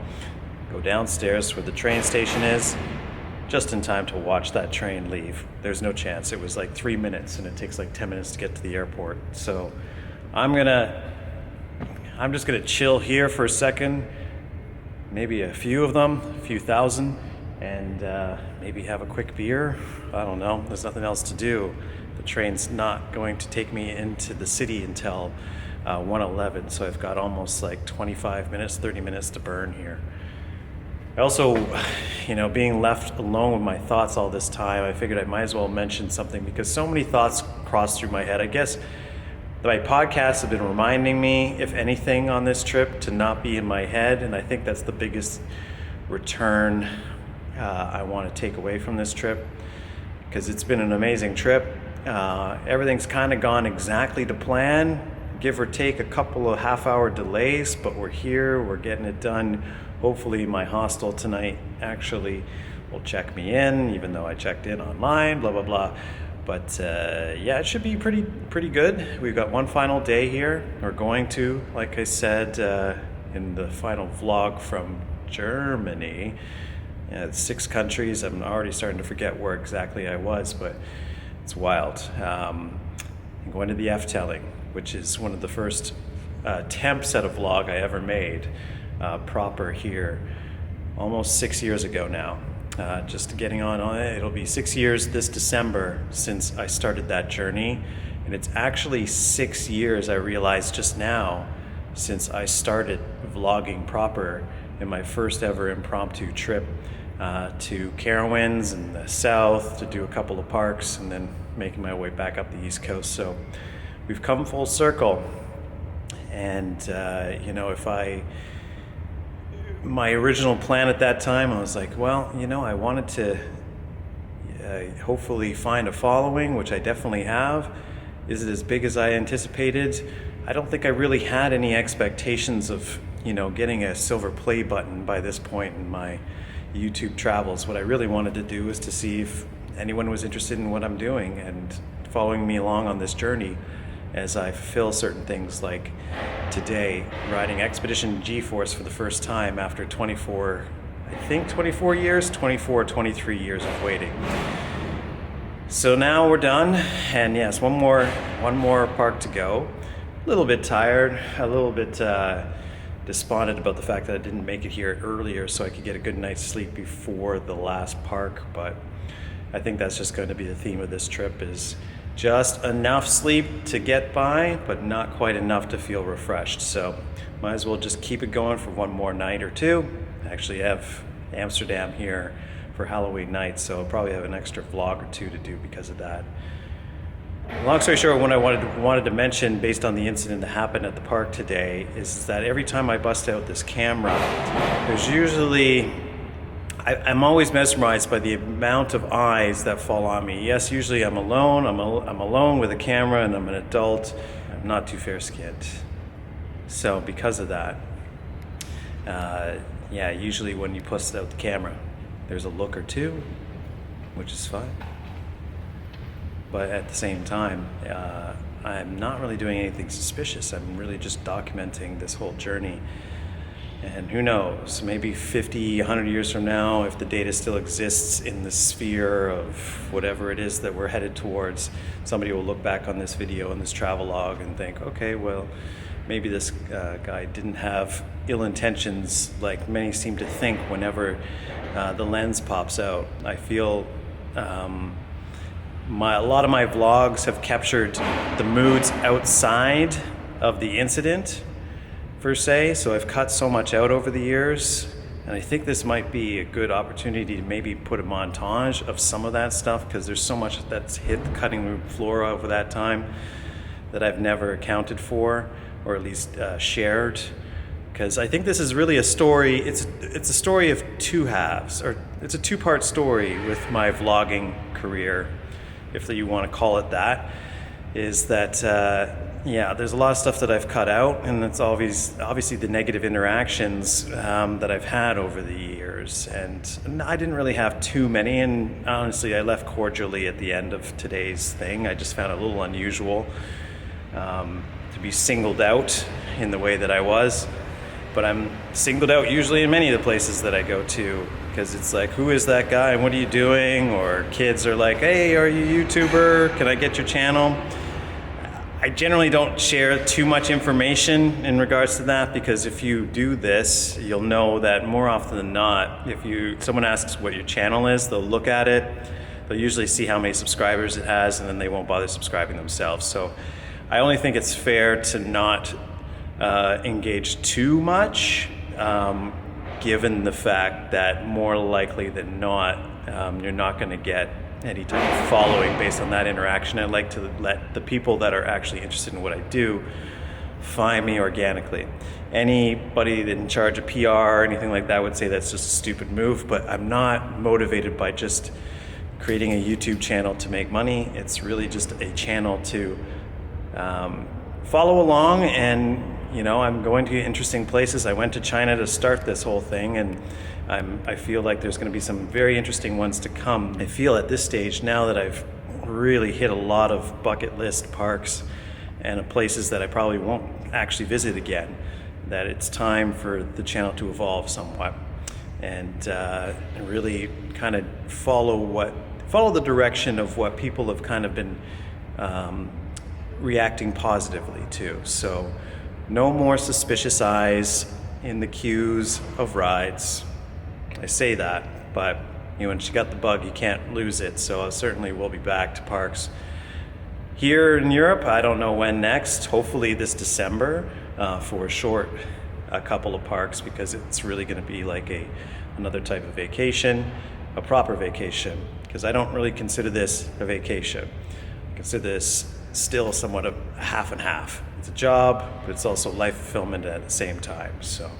go downstairs where the train station is, just in time to watch that train leave. There's no chance. It was like 3 minutes and it takes like 10 minutes to get to the airport. So I'm just gonna chill here for a second, maybe a few of them, a few thousand, and maybe have a quick beer. I don't know, there's nothing else to do. The train's not going to take me into the city until 1:11, so I've got almost like 25 minutes, 30 minutes to burn here. I also, being left alone with my thoughts all this time, I figured I might as well mention something because so many thoughts crossed through my head. I guess my podcasts have been reminding me, if anything, on this trip to not be in my head, and I think that's the biggest return I want to take away from this trip, because it's been an amazing trip. Everything's kind of gone exactly to plan, give or take a couple of half-hour delays, but we're here, we're getting it done. Hopefully my hostel tonight actually will check me in, even though I checked in online, blah, blah, blah. But yeah, it should be pretty good. We've got one final day here. We're going to, like I said in the final vlog from Germany, it's 6 countries. I'm already starting to forget where exactly I was, but it's wild. I'm going to the Efteling, which is one of the first attempts at a vlog I ever made proper here, almost 6 years ago now. Just getting on it. It'll be 6 years this December since I started that journey. And it's actually 6 years, I realized just now, since I started vlogging proper in my first ever impromptu trip to Carowinds in the south to do a couple of parks and then making my way back up the East Coast. So we've come full circle. And, you know, my original plan at that time, I was like, well, you know, I wanted to hopefully find a following, which I definitely have. Is it as big as I anticipated? I don't think I really had any expectations of, you know, getting a silver play button by this point in my YouTube travels. What I really wanted to do was to see if anyone was interested in what I'm doing and following me along on this journey as I fulfill certain things, like today, riding Expedition G-Force for the first time after 23 years of waiting. So now we're done, and yes, one more park to go. A little bit tired, a little bit despondent about the fact that I didn't make it here earlier so I could get a good night's sleep before the last park, but I think that's just going to be the theme of this trip, is just enough sleep to get by, but not quite enough to feel refreshed. So might as well just keep it going for one more night or two. I actually have Amsterdam here for Halloween night, so I'll probably have an extra vlog or two to do because of that. Long story short, what I wanted to mention based on the incident that happened at the park today is that every time I bust out this camera, there's usually, I'm always mesmerized by the amount of eyes that fall on me. Yes, usually I'm alone. I'm alone with a camera, and I'm an adult. I'm not too fair-skinned. So because of that, yeah, usually when you bust out the camera, there's a look or two, which is fine. But at the same time, I'm not really doing anything suspicious. I'm really just documenting this whole journey. And who knows, maybe 50, 100 years from now, if the data still exists in the sphere of whatever it is that we're headed towards, somebody will look back on this video and this travelogue and think, okay, well, maybe this guy didn't have ill intentions like many seem to think whenever the lens pops out. I feel a lot of my vlogs have captured the moods outside of the incident, per se, so I've cut so much out over the years, and I think this might be a good opportunity to maybe put a montage of some of that stuff, because there's so much that's hit the cutting room floor over that time that I've never accounted for, or at least shared, because I think this is really a story. It's a story of two halves, or it's a two-part story with my vlogging career, if you want to call it that. Is that yeah, there's a lot of stuff that I've cut out, and it's obviously the negative interactions that I've had over the years, and I didn't really have too many, and honestly I left cordially at the end of today's thing. I just found it a little unusual to be singled out in the way that I was, but I'm singled out usually in many of the places that I go to, because it's like, who is that guy and what are you doing? Or kids are like, hey, are you a YouTuber? Can I get your channel? I generally don't share too much information in regards to that, because if you do this, you'll know that more often than not, if someone asks what your channel is, they'll look at it, they'll usually see how many subscribers it has, and then they won't bother subscribing themselves. So I only think it's fair to not engage too much, given the fact that more likely than not, you're not going to get any type of following based on that interaction. I like to let the people that are actually interested in what I do find me organically. Anybody in charge of PR or anything like that would say that's just a stupid move, but I'm not motivated by just creating a YouTube channel to make money. It's really just a channel to follow along, and you know, I'm going to interesting places. I went to China to start this whole thing, and I feel like there's going to be some very interesting ones to come. I feel at this stage, now that I've really hit a lot of bucket list parks and places that I probably won't actually visit again, that it's time for the channel to evolve somewhat and really kind of follow the direction of what people have kind of been reacting positively to. So no more suspicious eyes in the queues of rides. I say that, but you know, once you got the bug, you can't lose it. So I certainly will be back to parks here in Europe. I don't know when next, hopefully this December, for a short a couple of parks because it's really going to be like another type of vacation, a proper vacation, because I don't really consider this a vacation. I consider this still somewhat of half and half. It's a job, but it's also life fulfillment at the same time. So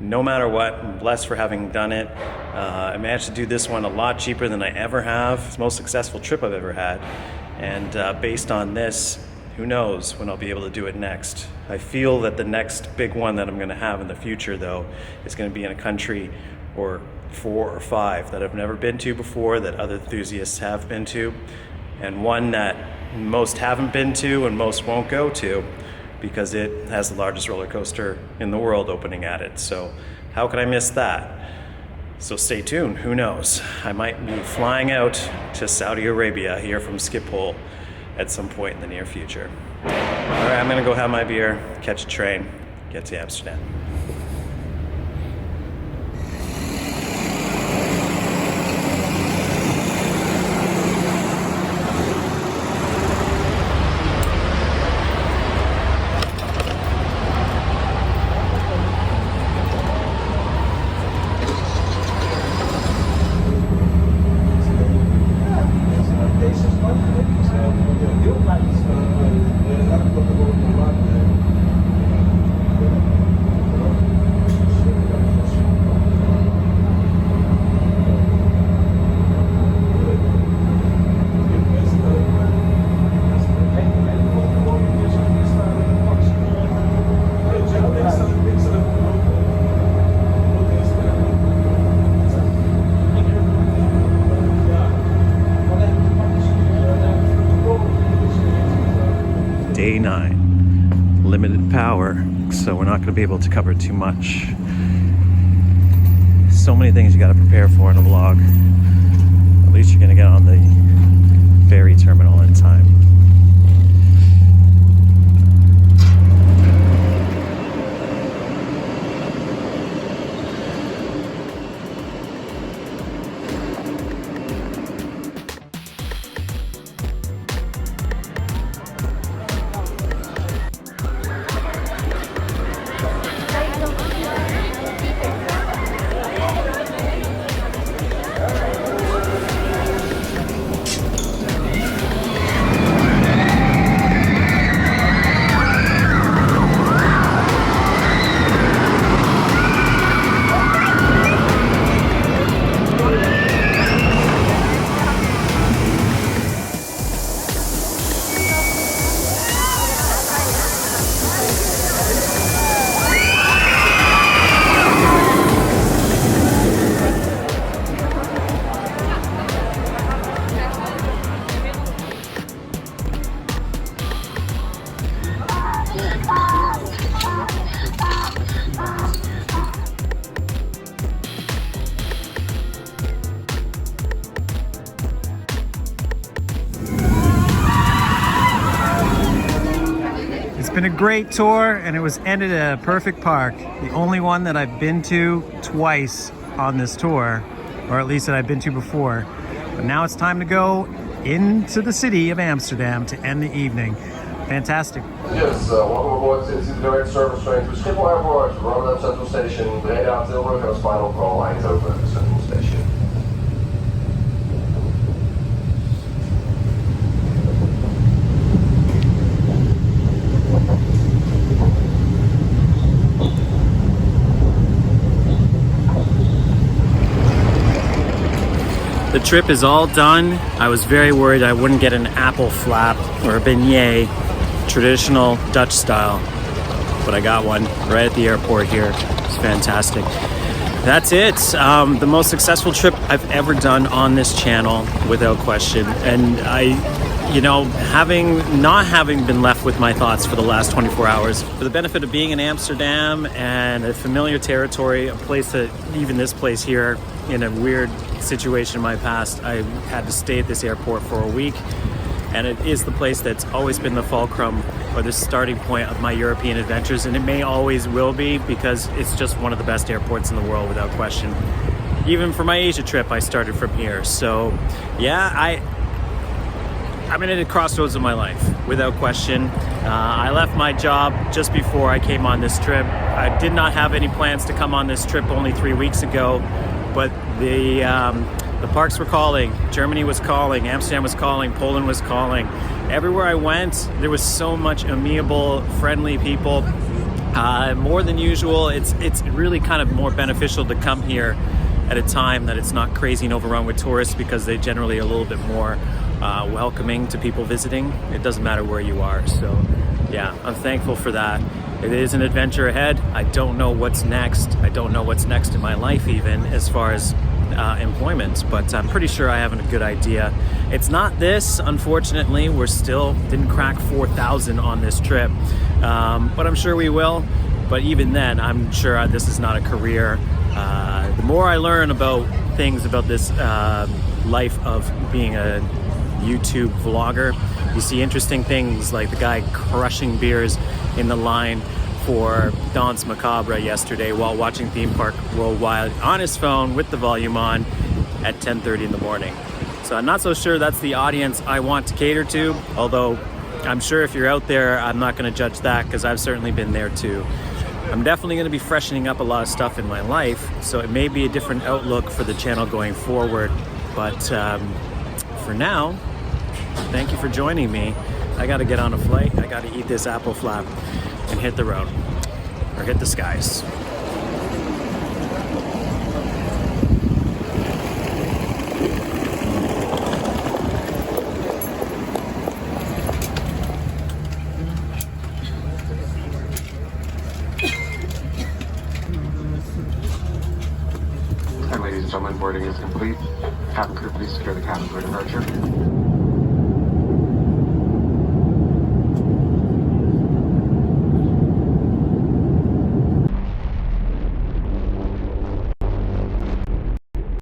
no matter what, I'm blessed for having done it. I managed to do this one a lot cheaper than I ever have. It's the most successful trip I've ever had. And based on this, who knows when I'll be able to do it next. I feel that the next big one that I'm going to have in the future, though, is going to be in a country or 4 or 5 that I've never been to before, that other enthusiasts have been to, and one that most haven't been to and most won't go to because it has the largest roller coaster in the world opening at it. So how could I miss that? So stay tuned, who knows? I might be flying out to Saudi Arabia here from Schiphol at some point in the near future. All right, I'm gonna go have my beer, catch a train, get to Amsterdam. Day 9, limited power, so we're not going to be able to cover too much. So many things you got to prepare for in a vlog. At least you're going to get on the ferry terminal in time. It's been a great tour, and it was ended at a perfect park. The only one that I've been to twice on this tour, or at least that I've been to before. But now it's time to go into the city of Amsterdam to end the evening. Fantastic. Yes, welcome aboard to the direct service train to Schiphol Airport, Rotterdam Central Station, Breda, Tilburg, and final call Eindhoven Central Station. The trip is all done. I was very worried I wouldn't get an apple flap or a beignet, traditional Dutch style, but I got one right at the airport here. It's fantastic. That's it. The most successful trip I've ever done on this channel, without question. And not having been left with my thoughts for the last 24 hours, for the benefit of being in Amsterdam and a familiar territory, a place that, even this place here, in a weird situation in my past, I had to stay at this airport for a week, and it is the place that's always been the fulcrum or the starting point of my European adventures, and it may always will be, because it's just one of the best airports in the world without question. Even for my Asia trip, I started from here. So yeah, I'm in a crossroads of my life. without question. I left my job just before I came on this trip. I did not have any plans to come on this trip only 3 weeks ago, but the parks were calling, Germany was calling, Amsterdam was calling, Poland was calling. Everywhere I went, there was so much amiable, friendly people. More than usual. It's really kind of more beneficial to come here at a time that it's not crazy and overrun with tourists, because they generally are a little bit more welcoming to people visiting. It doesn't matter where you are. So yeah, I'm thankful for that. It is an adventure ahead. I don't know what's next. I don't know what's next in my life, even as far as employment, but I'm pretty sure I have a good idea. It's not this, unfortunately. We're still didn't crack 4,000 on this trip, but I'm sure we will. But even then, I'm sure this is not a career. The more I learn about things about this life of being a YouTube vlogger, you see interesting things like the guy crushing beers in the line for Danse Macabre yesterday while watching Theme Park Worldwide on his phone with the volume on at 10:30 in the morning. So I'm not so sure that's the audience I want to cater to, although I'm sure if you're out there, I'm not going to judge that, because I've certainly been there too. I'm definitely going to be freshening up a lot of stuff in my life, so it may be a different outlook for the channel going forward. But for now, thank you for joining me. I got to get on a flight. I got to eat this apple flap and hit the road, or hit the skies. And ladies and gentlemen, boarding is complete. Cabin crew, please secure the cabin for departure.